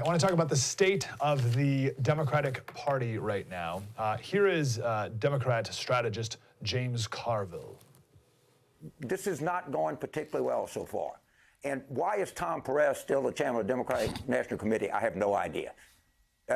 want to talk about the state of the Democratic Party right now. Here is Democrat strategist James Carville. This is not going particularly well so far. And why is Tom Perez still the chairman of the Democratic National Committee? I have no idea.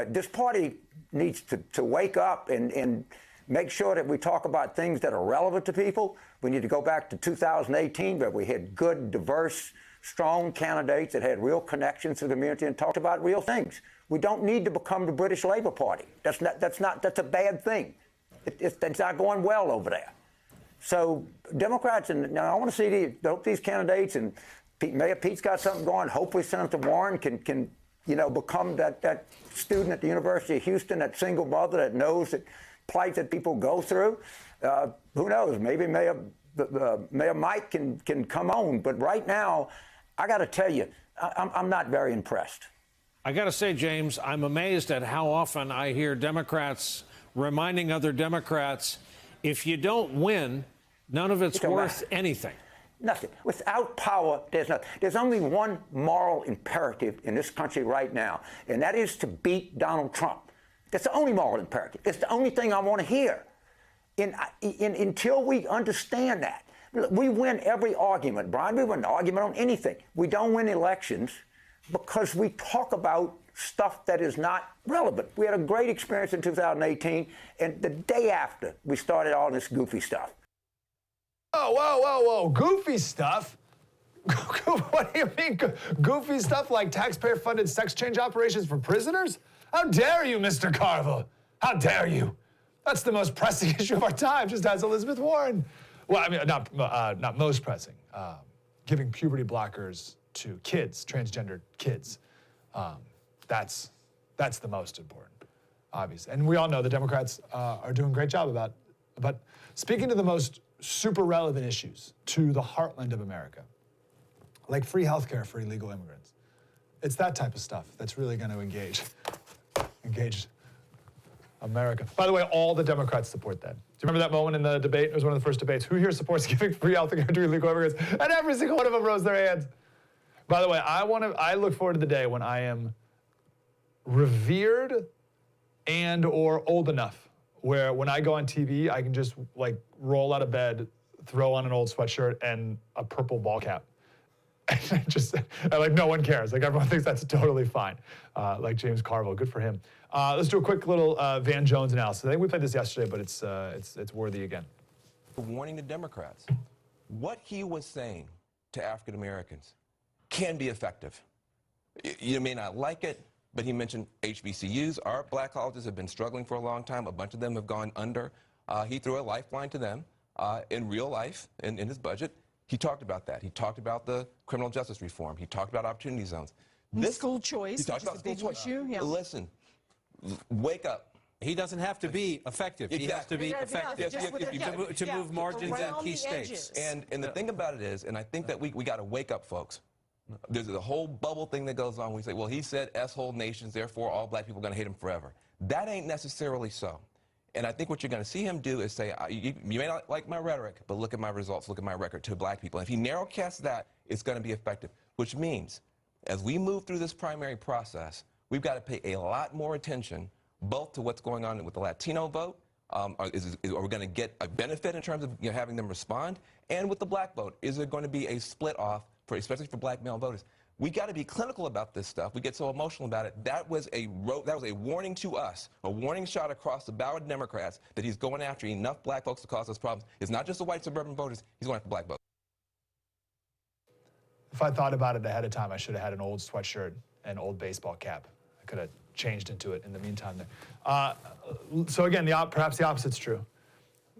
This party needs to wake up and make sure that we talk about things that are relevant to people. We need to go back to 2018, where we had good, diverse, strong candidates that had real connections to the community and talked about real things. We don't need to become the British Labour Party. That's a bad thing. It's not going well over there. So Democrats, and now I want to see these candidates, and Mayor Pete's got something going. Hopefully Senator Warren can become that student at the University of Houston, that single mother that knows the plight that people go through. Who knows? Maybe Mayor Mike can come on. But right now, I got to tell you, I'm not very impressed. I got to say, James, I'm amazed at how often I hear Democrats reminding other Democrats, if you don't win, none of it's worth anything. Nothing. Without power, there's nothing. There's only one moral imperative in this country right now, and that is to beat Donald Trump. That's the only moral imperative. It's the only thing I want to hear. Until we understand that. We win every argument, Brian. We win an argument on anything. We don't win elections because we talk about stuff that is not relevant. We had a great experience in 2018, and the day after, we started all this goofy stuff. Oh, whoa. Goofy stuff? What do you mean goofy stuff like taxpayer-funded sex change operations for prisoners? How dare you, Mr. Carville? How dare you? That's the most pressing issue of our time, just as Elizabeth Warren. Well, I mean, not most pressing. Giving puberty blockers to kids, transgender kids. That's the most important, obviously. And we all know the Democrats are doing a great job about speaking to the most super relevant issues to the heartland of America, like free healthcare for illegal immigrants. It's that type of stuff that's really going to engage America. By the way, all the Democrats support that. Do you remember that moment in the debate? It was one of the first debates. Who here supports giving free healthcare to illegal immigrants? And every single one of them rose their hands. By the way, I look forward to the day when I am revered and or old enough where when I go on TV, I can just like roll out of bed, throw on an old sweatshirt and a purple ball cap. And like no one cares. Like everyone thinks that's totally fine. Like James Carville, good for him. Let's do a quick little Van Jones analysis. I think we played this yesterday, but it's worthy again. Warning the Democrats. What he was saying to African Americans can be effective. You may not like it, but he mentioned HBCUs. Our black colleges have been struggling for a long time. A bunch of them have gone under. He threw a lifeline to them in real life, in his budget. He talked about that. He talked about the criminal justice reform. He talked about opportunity zones. This school choice, he talked about is a big issue. Yeah. Listen, wake up. He doesn't have to be effective. Exactly. He has to be effective to move margins in key states. And the thing about it is, and I think that we got to wake up, folks. There's a whole bubble thing that goes on. We say, well, he said S-hole nations, therefore all black people are going to hate him forever. That ain't necessarily so. And I think what you're going to see him do is say, you may not like my rhetoric, but look at my results, look at my record to black people. And if he narrowcasts that, it's going to be effective, which means as we move through this primary process, we've got to pay a lot more attention both to what's going on with the Latino vote, are we going to get a benefit in terms of having them respond, and with the black vote, is there going to be a split off, especially for black male voters? We got to be clinical about this stuff. We get so emotional about it. That was a warning to us, a warning shot across the ballot Democrats that he's going after enough black folks to cause us problems. It's not just the white suburban voters. He's going after black voters. If I thought about it ahead of time, I should have had an old sweatshirt and old baseball cap. I could have changed into it in the meantime there. So again, perhaps the opposite's true.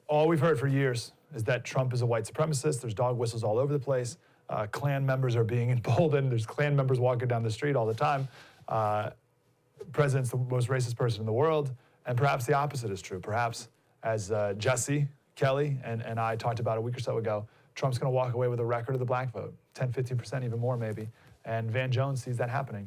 All we've heard for years is that Trump is a white supremacist. There's dog whistles all over the place. Klan members are being emboldened. There's Klan members walking down the street all the time. President's the most racist person in the world. And perhaps the opposite is true. Perhaps, as Jesse Kelly and I talked about a week or so ago, Trump's going to walk away with a record of the black vote, 10, 15%, even more maybe. And Van Jones sees that happening.